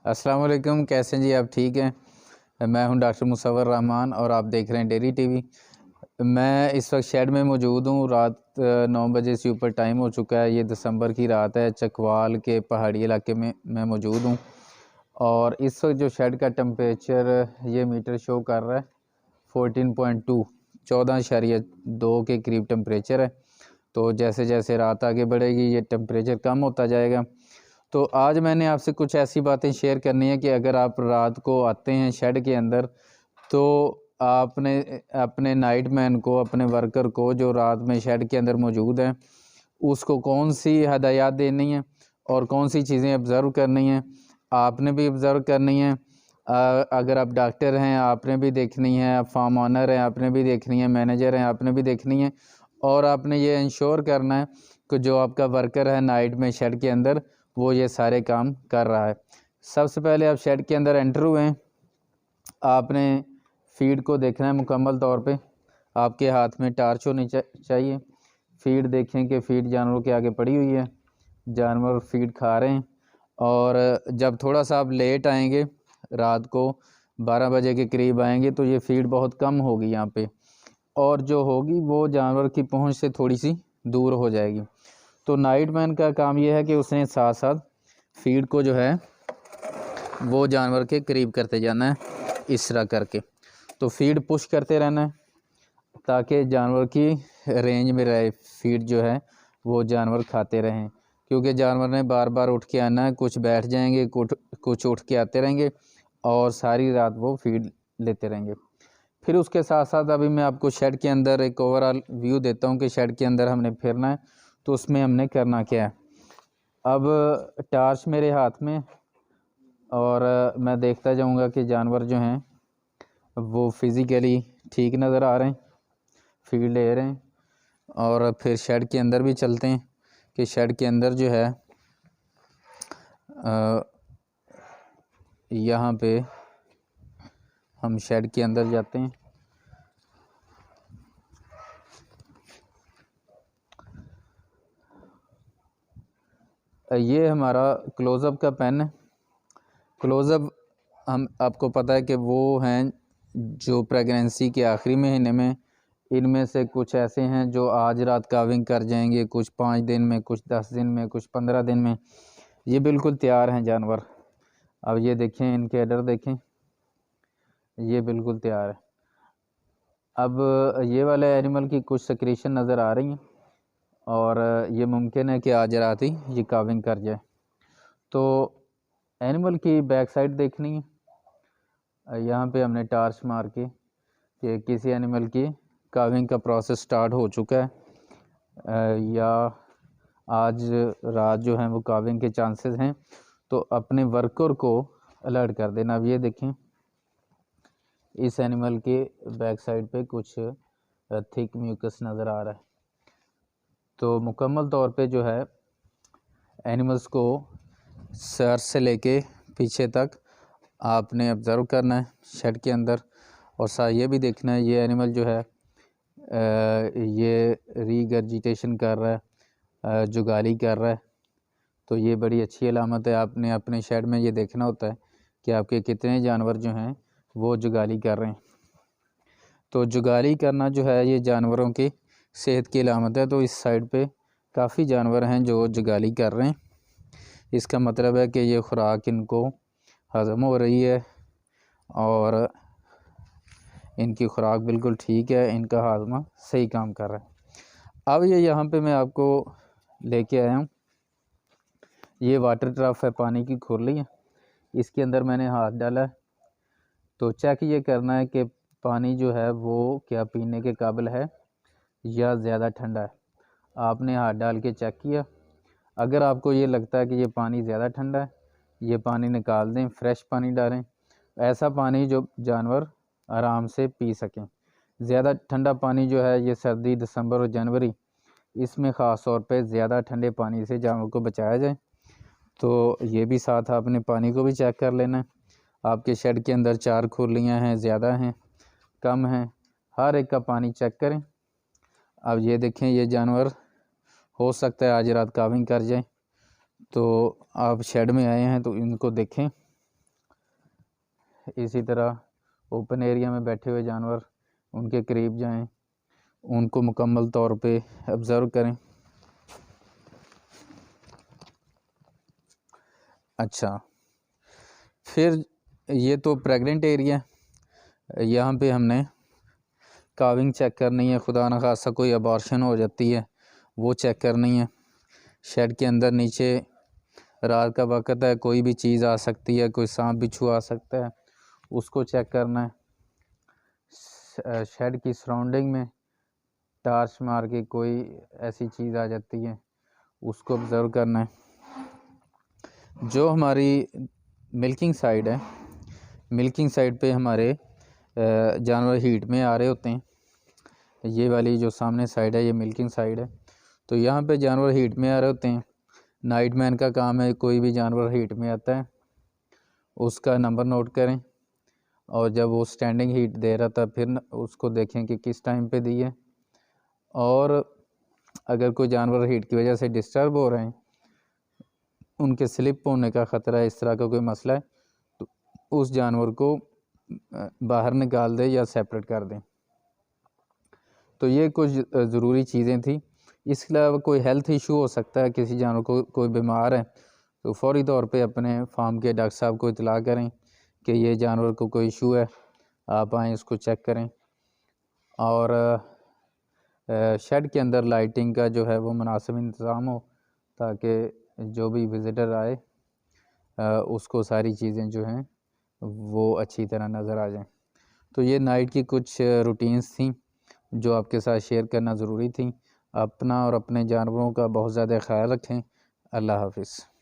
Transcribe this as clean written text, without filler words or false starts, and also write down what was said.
अस्सलाम वालेकुम, कैसे हैं जी? आप ठीक हैं? मैं हूं डॉक्टर मुसव्वर रहमान और आप देख रहे हैं डेरी टीवी। मैं इस वक्त शेड में मौजूद हूं। रात 9 बजे से ऊपर टाइम हो चुका है। ये दिसंबर की रात है। चकवाल के पहाड़ी इलाके में मैं मौजूद हूं और इस वक्त जो शेड का टेम्परेचर ये मीटर शो कर रहा है 14.2 14.2 के करीब टेम्परेचर है। तो जैसे जैसे रात आगे बढ़ेगी ये टेम्परेचर कम होता जाएगा। तो आज मैंने आपसे कुछ ऐसी बातें शेयर करनी है कि अगर आप रात को आते हैं शेड के अंदर तो आपने अपने नाइट मैन को, अपने वर्कर को जो रात में शेड के अंदर मौजूद है, उसको कौन सी हदायत देनी है और कौन सी चीज़ें ऑब्ज़र्व करनी हैं। आपने भी ऑब्ज़र्व करनी है। अगर आप डॉक्टर हैं आपने भी देखनी है, आप फार्म ऑनर हैं आपने भी देखनी है, मैनेजर हैं आपने भी देखनी है और आपने ये इंश्योर करना है कि जो आपका वर्कर है नाइट में शेड के अंदर वो ये सारे काम कर रहा है। सबसे पहले आप शेड के अंदर एंटर हुए हैं, आपने फीड को देखना है मुकम्मल तौर पे। आपके हाथ में टार्च होनी चाहिए। फीड देखें कि फीड जानवरों के आगे पड़ी हुई है, जानवर फीड खा रहे हैं। और जब थोड़ा सा आप लेट आएंगे, रात को 12 बजे के करीब आएंगे तो ये फीड बहुत कम होगी यहाँ पे, और जो होगी वो जानवर की पहुँच से थोड़ी सी दूर हो जाएगी। तो नाइट मैन का काम ये है कि उसने साथ साथ फीड को जो है वो जानवर के करीब करते जाना है, इस तरह करके। तो फीड पुश करते रहना है ताकि जानवर की रेंज में रहे, फीड जो है वो जानवर खाते रहें। क्योंकि जानवर ने बार बार उठ के आना है, कुछ बैठ जाएंगे, कुछ उठ के आते रहेंगे और सारी रात वो फीड लेते रहेंगे। फिर उसके साथ साथ अभी मैं आपको शेड के अंदर एक ओवरऑल व्यू देता हूँ कि शेड के अंदर हमने फिरना है तो उसमें हमने करना क्या है। अब टार्च मेरे हाथ में और मैं देखता जाऊँगा कि जानवर जो हैं वो फिज़िकली ठीक नज़र आ रहे हैं, फीड ले रहे हैं। और फिर शेड के अंदर भी चलते हैं कि शेड के अंदर जो है यहाँ पे हम शेड के अंदर जाते हैं। ये हमारा क्लोज़अप का पेन है। क्लोज़अप हम आपको पता है कि वो हैं जो प्रेगनेंसी के आखिरी महीने में, इनमें से कुछ ऐसे हैं जो आज रात काविंग कर जाएंगे, कुछ 5 दिन में, कुछ 10 दिन में, कुछ 15 दिन में। ये बिल्कुल तैयार हैं जानवर। अब ये देखें, इनके अडर देखें, ये बिल्कुल तैयार है। अब ये वाले एनिमल की कुछ सिक्रीशन नज़र आ रही हैं और ये मुमकिन है कि आज रात ही ये काविंग कर जाए। तो एनिमल की बैक साइड देखनी है। यहाँ पे हमने टार्च मार के कि किसी एनिमल की काविंग का प्रोसेस स्टार्ट हो चुका है या आज रात जो है वो काविंग के चांसेस हैं, तो अपने वर्कर को अलर्ट कर देना। अब ये देखें, इस एनिमल के बैक साइड पे कुछ थिक म्यूकस नज़र आ रहा है। तो मुकम्मल तौर पे जो है एनिमल्स को सर से लेके पीछे तक आपने ऑब्ज़र्व करना है शेड के अंदर। और साथ ये भी देखना है ये एनिमल जो है ये रीगर्जिटेशन कर रहा है, जुगाली कर रहा है। तो ये बड़ी अच्छी अलामत है। आपने अपने शेड में ये देखना होता है कि आपके कितने जानवर जो हैं वो जुगाली कर रहे हैं। तो जुगाली करना जो है ये जानवरों की सेहत की अलामत है। तो इस साइड पे काफ़ी जानवर हैं जो जुगाली कर रहे हैं। इसका मतलब है कि ये खुराक इनको हज़म हो रही है और इनकी खुराक बिल्कुल ठीक है, इनका हाजमा सही काम कर रहा है। अब ये यहाँ पे मैं आपको लेके आया हूँ, ये वाटर ट्रफ है, पानी की खुरली है। इसके अंदर मैंने हाथ डाला है तो चेक ये करना है कि पानी जो है वो क्या पीने के काबिल है या ज़्यादा ठंडा है। आपने हाथ डाल के चेक किया, अगर आपको ये लगता है कि ये पानी ज़्यादा ठंडा है, ये पानी निकाल दें, फ्रेश पानी डालें, ऐसा पानी जो जानवर आराम से पी सकें। ज़्यादा ठंडा पानी जो है ये सर्दी, दिसंबर और जनवरी, इसमें ख़ास तौर पे ज़्यादा ठंडे पानी से जानवर को बचाया जाए। तो ये भी साथ आपने पानी को भी चेक कर लेना है। आपके शेड के अंदर 4 खुरलियाँ हैं, ज़्यादा हैं, कम हैं, हर एक का पानी चेक करें। अब ये देखें, ये जानवर हो सकता है आज रात काविंग कर जाए। तो आप शेड में आए हैं तो इनको देखें इसी तरह ओपन एरिया में बैठे हुए जानवर, उनके करीब जाएं, उनको मुकम्मल तौर पे ऑब्ज़र्व करें। अच्छा, फिर ये तो प्रेग्नेंट एरिया, यहाँ पे हमने काविंग चेक करनी है, खुदा न खासा कोई अबॉर्शन हो जाती है वो चेक करनी है। शेड के अंदर नीचे रात का वक़्त है, कोई भी चीज़ आ सकती है, कोई सांप बिच्छू आ सकता है, उसको चेक करना है। शेड की सराउंडिंग में टार्च मार के कोई ऐसी चीज़ आ जाती है, उसको ऑब्ज़र्व करना है। जो हमारी मिल्किंग साइड है, मिल्किंग साइड पे हमारे जानवर हीट में आ रहे होते हैं। ये वाली जो सामने साइड है ये मिल्किंग साइड है, तो यहाँ पे जानवर हीट में आ रहे होते हैं। नाइट मैन का काम है, कोई भी जानवर हीट में आता है उसका नंबर नोट करें, और जब वो स्टैंडिंग हीट दे रहा था फिर उसको देखें कि किस टाइम पे दी है। और अगर कोई जानवर हीट की वजह से डिस्टर्ब हो रहे हैं, उनके स्लिप होने का ख़तरा है, इस तरह का कोई मसला है, तो उस जानवर को बाहर निकाल दें या सेपरेट कर दें। तो ये कुछ ज़रूरी चीज़ें थी। इसके अलावा कोई हेल्थ इशू हो सकता है, किसी जानवर को कोई बीमार है तो फ़ौरी तौर पे अपने फार्म के डॉक्टर साहब को इतला करें कि ये जानवर को कोई इशू है, आप आएँ इसको चेक करें। और शेड के अंदर लाइटिंग का जो है वो मुनासिब इंतज़ाम हो, ताकि जो भी विज़िटर आए उसको सारी चीज़ें जो हैं वो अच्छी तरह नज़र आ जाएं। तो ये नाइट की कुछ रूटीन्स थी जो आपके साथ शेयर करना ज़रूरी थी। अपना और अपने जानवरों का बहुत ज़्यादा ख्याल रखें। अल्लाह हाफ़िज़।